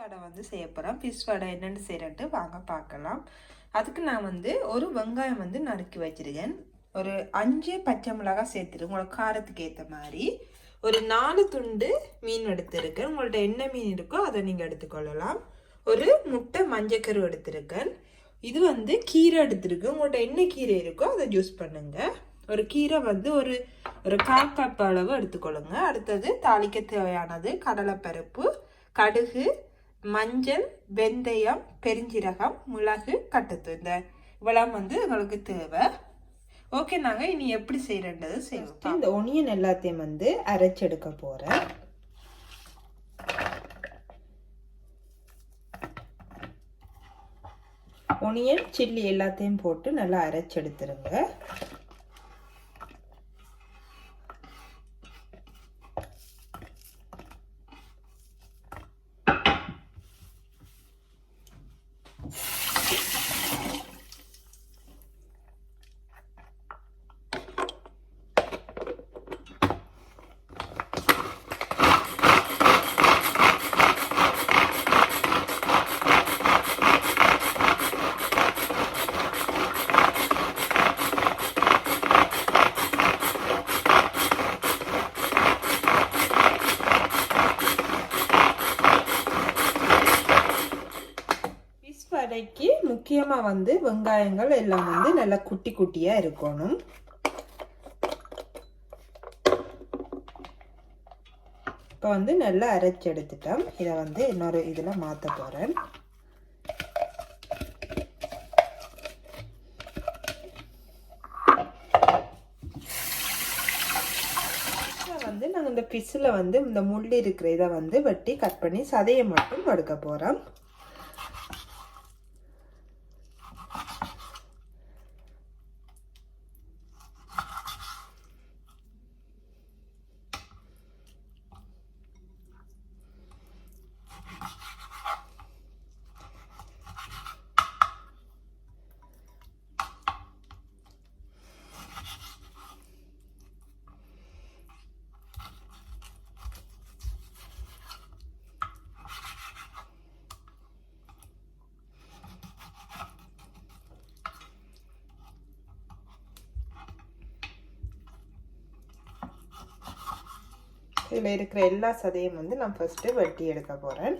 வடை வந்து செய்ய போகிறோம். ஃபிஷ் வடை என்னென்னு செய்கிறேன்ட்டு வாங்க பார்க்கலாம். அதுக்கு நான் வந்து ஒரு வெங்காயம் வந்து நறுக்கி வச்சிருக்கேன். ஒரு 5 பச்சை மிளகாய் சேர்த்துருக்கேன் உங்களோட காரத்துக்கு ஏற்ற மாதிரி. ஒரு 4 துண்டு மீன் எடுத்திருக்கேன். உங்கள்ட்ட என்ன மீன் இருக்கோ அதை நீங்கள் எடுத்துக்கொள்ளலாம். ஒரு முட்டை மஞ்சக்கரு எடுத்திருக்கேன். இது வந்து கீரை எடுத்திருக்கு. உங்கள்ட்ட என்ன கீரை இருக்கோ அதை யூஸ் பண்ணுங்க. ஒரு கீரை வந்து ஒரு 1/4 கப் அளவு எடுத்துக்கொள்ளுங்க. அடுத்தது தாளிக்க தேவையானது கடலைப்பருப்பு, கடுகு, மஞ்சள், வெந்தயம், பெருஞ்சீரகம், மிளகு, கட்டத்தூள். இந்த இவ்வளவு வந்து உங்களுக்கு தேவை. ஓகே, நாங்கள் இனி எப்படி செய்யறது செய்வோம். இந்த ஒனியன் எல்லாத்தையும் வந்து அரைச்செடுக்க போறேன். ஒனியன் சில்லி எல்லாத்தையும் போட்டு நல்லா அரைச்செடுத்துருங்க. வடைக்கு முக்கியமாக வந்து வெங்காயங்கள் எல்லாம் வந்து நல்லா குட்டி குட்டியாக இருக்கணும். இப்போ வந்து நல்லா அரைச்சி எடுத்துட்டோம். இதை வந்து இன்னொரு இதில் மாற்ற போகிறேன். வந்து நாங்கள் இந்த ஃபிஷ்ஷில் வந்து இந்த முள் இருக்கிற இதை வந்து வெட்டி கட் பண்ணி சதையை மட்டும் எடுக்க போகிறோம். இதில் இருக்கிற எல்லா சதையும் வந்து நான் ஃபஸ்ட்டு வெட்டி எடுக்க போகிறேன்.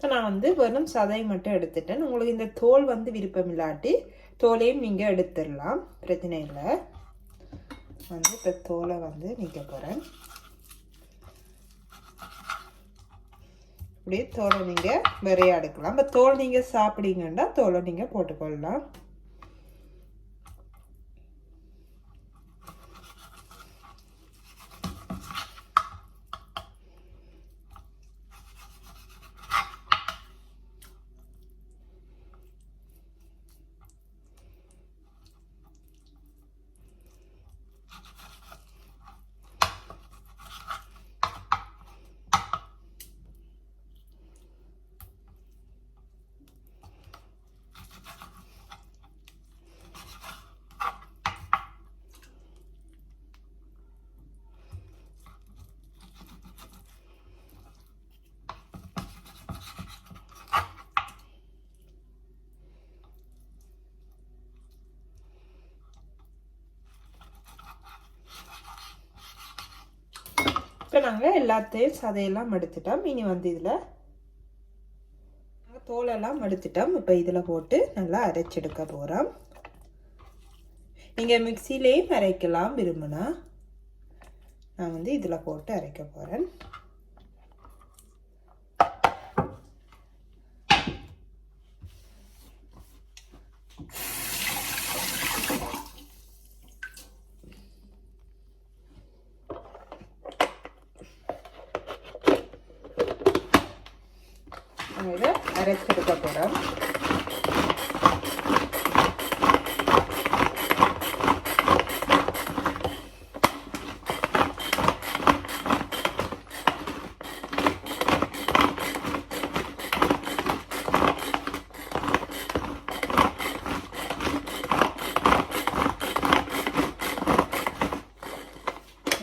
நான் வந்து வெறும் சதையை மட்டும் எடுத்துட்டேன். உங்களுக்கு இந்த தோல் வந்து விருப்பம் இல்லாட்டி தோலையும் நீங்கள் எடுத்துடலாம், பிரச்சனை இல்லை. வந்து இப்போ தோலை வந்து நீக்க போகிறேன். இப்படி தோலை நீங்கள் நிறைய எடுக்கலாம். இப்போ தோல் நீங்கள் சாப்பிடுங்கன்னா தோலை நீங்கள் போட்டுக்கொள்ளலாம். இப்போ நாங்கள் எல்லாத்தையும் சதையெல்லாம் எடுத்துட்டோம். இனி வந்து இதில் தோலெல்லாம் எடுத்துட்டோம். இப்போ இதில் போட்டு நல்லா அரைச்செடுக்க போகிறோம். நீங்கள் மிக்சிலேயும் அரைக்கலாம் விரும்பினா. நான் வந்து இதில் போட்டு அரைக்க போகிறேன். இதை அரைச்செடுக்க போகிறோம்.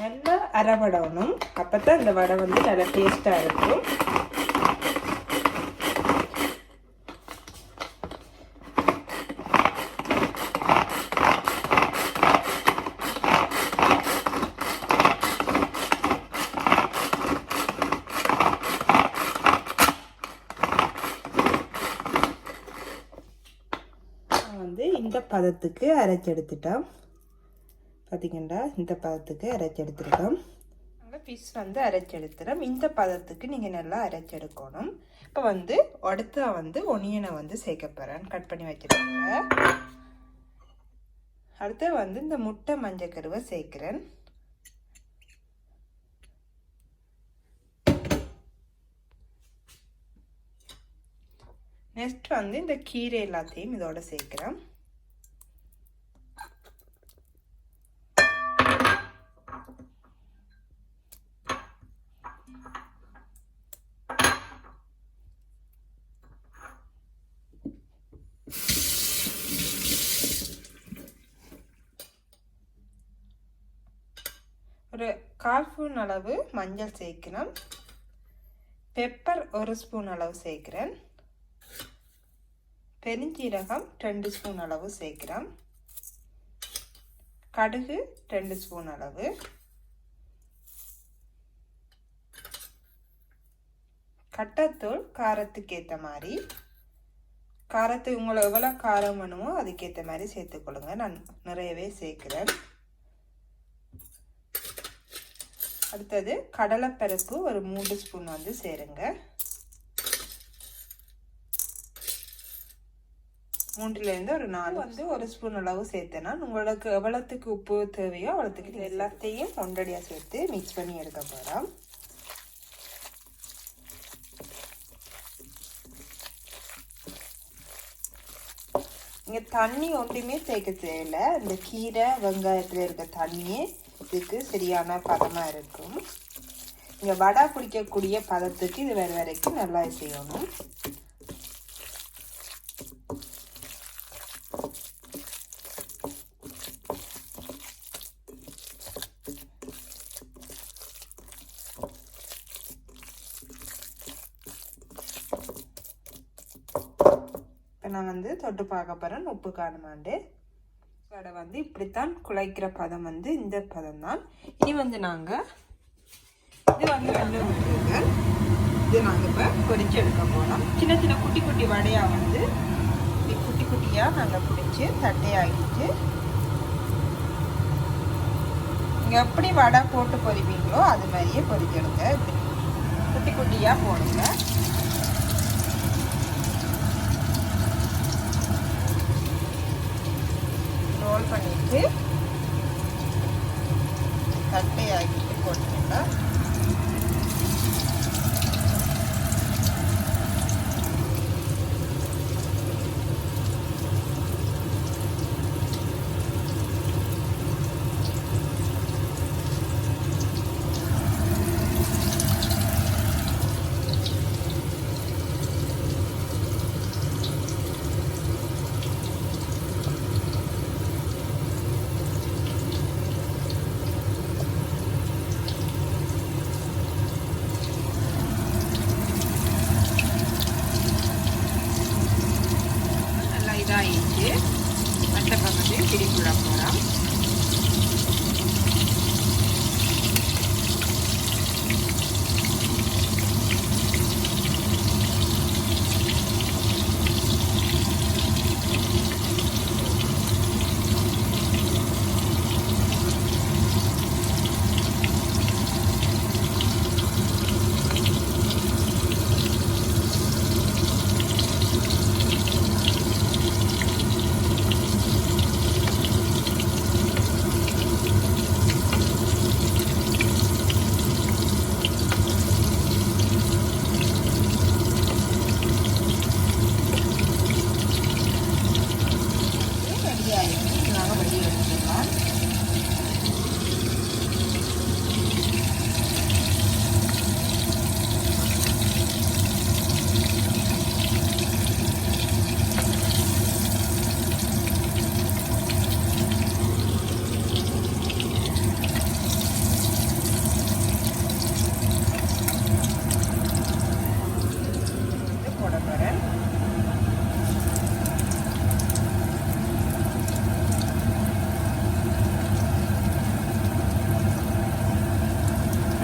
நல்லா அரைபடணும். அப்போ தான் இந்த வடை வந்து நல்லா டேஸ்ட்டாக இருக்கும். வந்து இந்த பதத்துக்கு அரைச்செடுத்துட்டோம். பார்த்தீங்கன்னா இந்த பதத்துக்கு அரைச்செடுத்துருக்கோம். நாங்கள் ஃபிஷ் வந்து அரைச்செடுத்துறோம். இந்த பதத்துக்கு நீங்கள் நல்லா அரைச்செடுக்கணும். இப்போ வந்து அடுத்த வந்து ஒனியனை வந்து சேர்க்க போகிறேன். கட் பண்ணி வச்சுருக்கேங்க. அடுத்து வந்து இந்த முட்டை மஞ்சக்கருவை சேர்க்குறேன். நெக்ஸ்ட் வந்து இந்த கீரை எல்லாத்தையும் இதோட சேர்க்குறேன். ஒரு 1/4 ஸ்பூன் அளவு மஞ்சள் சேர்க்கிறேன். பெப்பர் 1 ஸ்பூன் அளவு சேர்க்கிறேன். பெருஞ்சீரகம் 2 ஸ்பூன் அளவு சேர்க்கிறேன். கடுகு 2 ஸ்பூன் அளவு. கட்டத்தூள் காரத்துக்கு ஏற்ற மாதிரி. காரத்துக்கு உங்களுக்கு எவ்வளோ காரம் வேணுமோ அதுக்கேற்ற மாதிரி சேர்த்துக்கொள்ளுங்க. நான் நிறையவே சேர்க்கிறேன். அடுத்தது கடலைப்பருப்பு ஒரு 3 ஸ்பூன் வந்து சேருங்க. 3லேருந்து ஒரு 4 வந்து 1 ஸ்பூன் அளவு சேர்த்தேன்னா உங்களுக்கு எவ்வளோத்துக்கு உப்பு தேவையோ அவ்வளோத்துக்கு இது எல்லாத்தையும் ஒன்றடியாக சேர்த்து மிக்ஸ் பண்ணி எடுக்க போகிறோம். இங்கே தண்ணி ஒன்றுமே சேர்க்க தேவையில்லை. இந்த கீரை வெங்காயத்தில் இருக்க தண்ணியே இதுக்கு சரியான பதமாக இருக்கும். இங்கே வடை பிடிக்கக்கூடிய பதத்துக்கு இது வேறு வரைக்கும் நல்லா செய்யணும். நான் வந்து தொட்டு பார்க்க போகிறேன் உப்பு காணுமாண்டு. வடை வந்து இப்படித்தான் குழைக்கிற பதம் வந்து இந்த பதம் தான். இனி வந்து நாங்கள் இது வந்து வெள்ளை விட்டுருங்க. இது நாங்கள் இப்போ பொரிச்சு எடுக்க போகிறோம். சின்ன சின்ன குட்டி குட்டி வடையாக வந்து குட்டி குட்டியாக நாங்கள் பிடிச்சி தட்டையாகிட்டு நீங்கள் எப்படி வடை போட்டு பொரிப்பீங்களோ அது மாதிரியே பொரிச்செடுங்க. குட்டி குட்டியாக போடுங்க. ரோல் பண்ணிட்டு தட்டையாக்கிட்டு போட்டுருங்க. இதாகிட்டு மற்ற பக்கத்தையும் திருப்பி விட போகிறோம். போகிறேன்.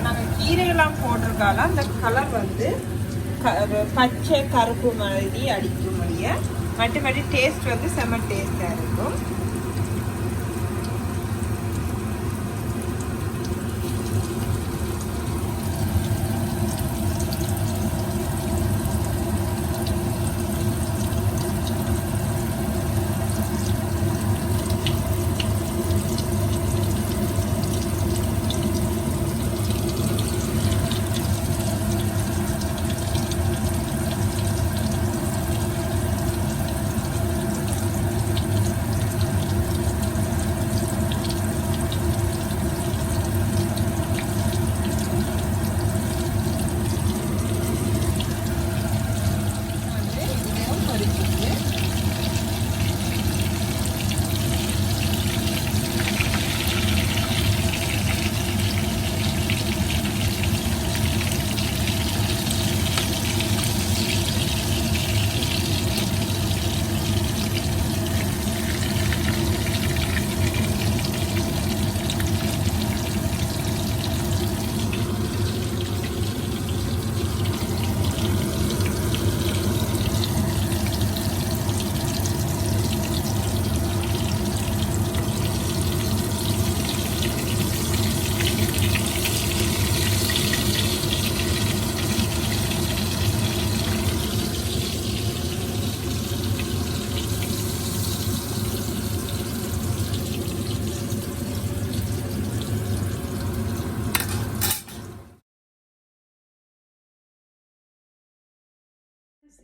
நாங்கள் கீரையெல்லாம் போட்டிருக்கால அந்த கலர் வந்து பச்சை கருப்பு மாதிரி அடிக்கும் முடிய மற்றபடி டேஸ்ட் வந்து செம்ம டேஸ்டாக இருக்கும்.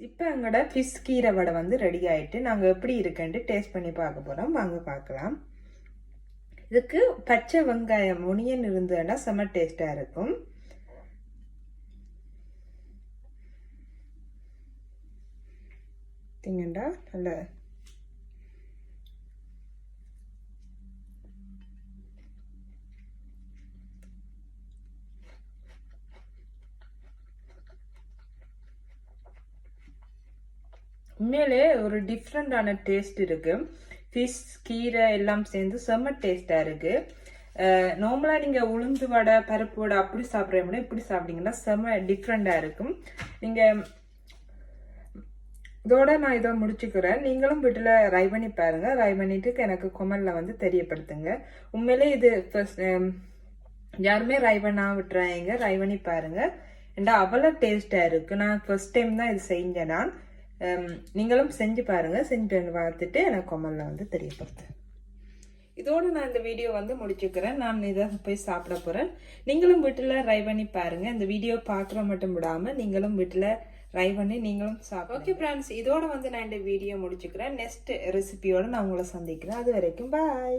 இப்போ எங்களோட ஃபிஷ் கீரை வடை வந்து ரெடி ஆகிட்டு நாங்கள் எப்படி இருக்குன்ட்டு டேஸ்ட் பண்ணி பார்க்க போகிறோம். வாங்க பார்க்கலாம். இதுக்கு பச்சை வெங்காயம் ஒனியன் இருந்ததுன்னா செம்ம டேஸ்டாக இருக்கும். திங்கண்டா நல்ல உண்மையிலே ஒரு டிஃப்ரெண்டான டேஸ்ட் இருக்கு. ஃபிஷ் கீரை எல்லாம் சேர்ந்து செம்ம டேஸ்டா இருக்கு. நார்மலா நீங்க உளுந்து வடை பருப்பு வடை அப்படி சாப்பிட்ற இப்படி சாப்பிட்டீங்கன்னா செம்ம டிஃப்ரெண்டா இருக்கும். நீங்க இதோட நான் இதை முடிச்சுக்கிறேன். நீங்களும் வீட்டில் ரை பண்ணி பாருங்க. ரை பண்ணிட்டு எனக்கு கொமெண்ட்ல வந்து தெரியப்படுத்துங்க. உண்மையிலே இது யாருமே ரை பண்ணா விட்டுறாங்க. ரை பண்ணி பாருங்க. ஏண்டா அவ்வளோ டேஸ்டா இருக்கு. நான் ஃபர்ஸ்ட் டைம் தான் இது செஞ்சேன். நான் நீங்களும் செஞ்சு பாருங்க. செஞ்சு பார்த்துட்டு எனக்கு கொமெண்ட்ல வந்து தெரியப்படுத்து. இதோடு நான் இந்த வீடியோ வந்து முடிச்சுக்கிறேன். நான் இதை போய் சாப்பிட போறேன். நீங்களும் வீட்டில் ரை பண்ணி பாருங்க. இந்த வீடியோ பார்க்குற மட்டும் விடாம நீங்களும் வீட்டில் ட்ரை பண்ணி நீங்களும் சாப்பிடுங்க. ஓகே ஃப்ரெண்ட்ஸ், இதோட வந்து நான் இந்த வீடியோ முடிச்சுக்கிறேன். நெக்ஸ்ட் ரெசிபியோட நான் உங்களை சந்திக்கிறேன். அது வரைக்கும் பாய்.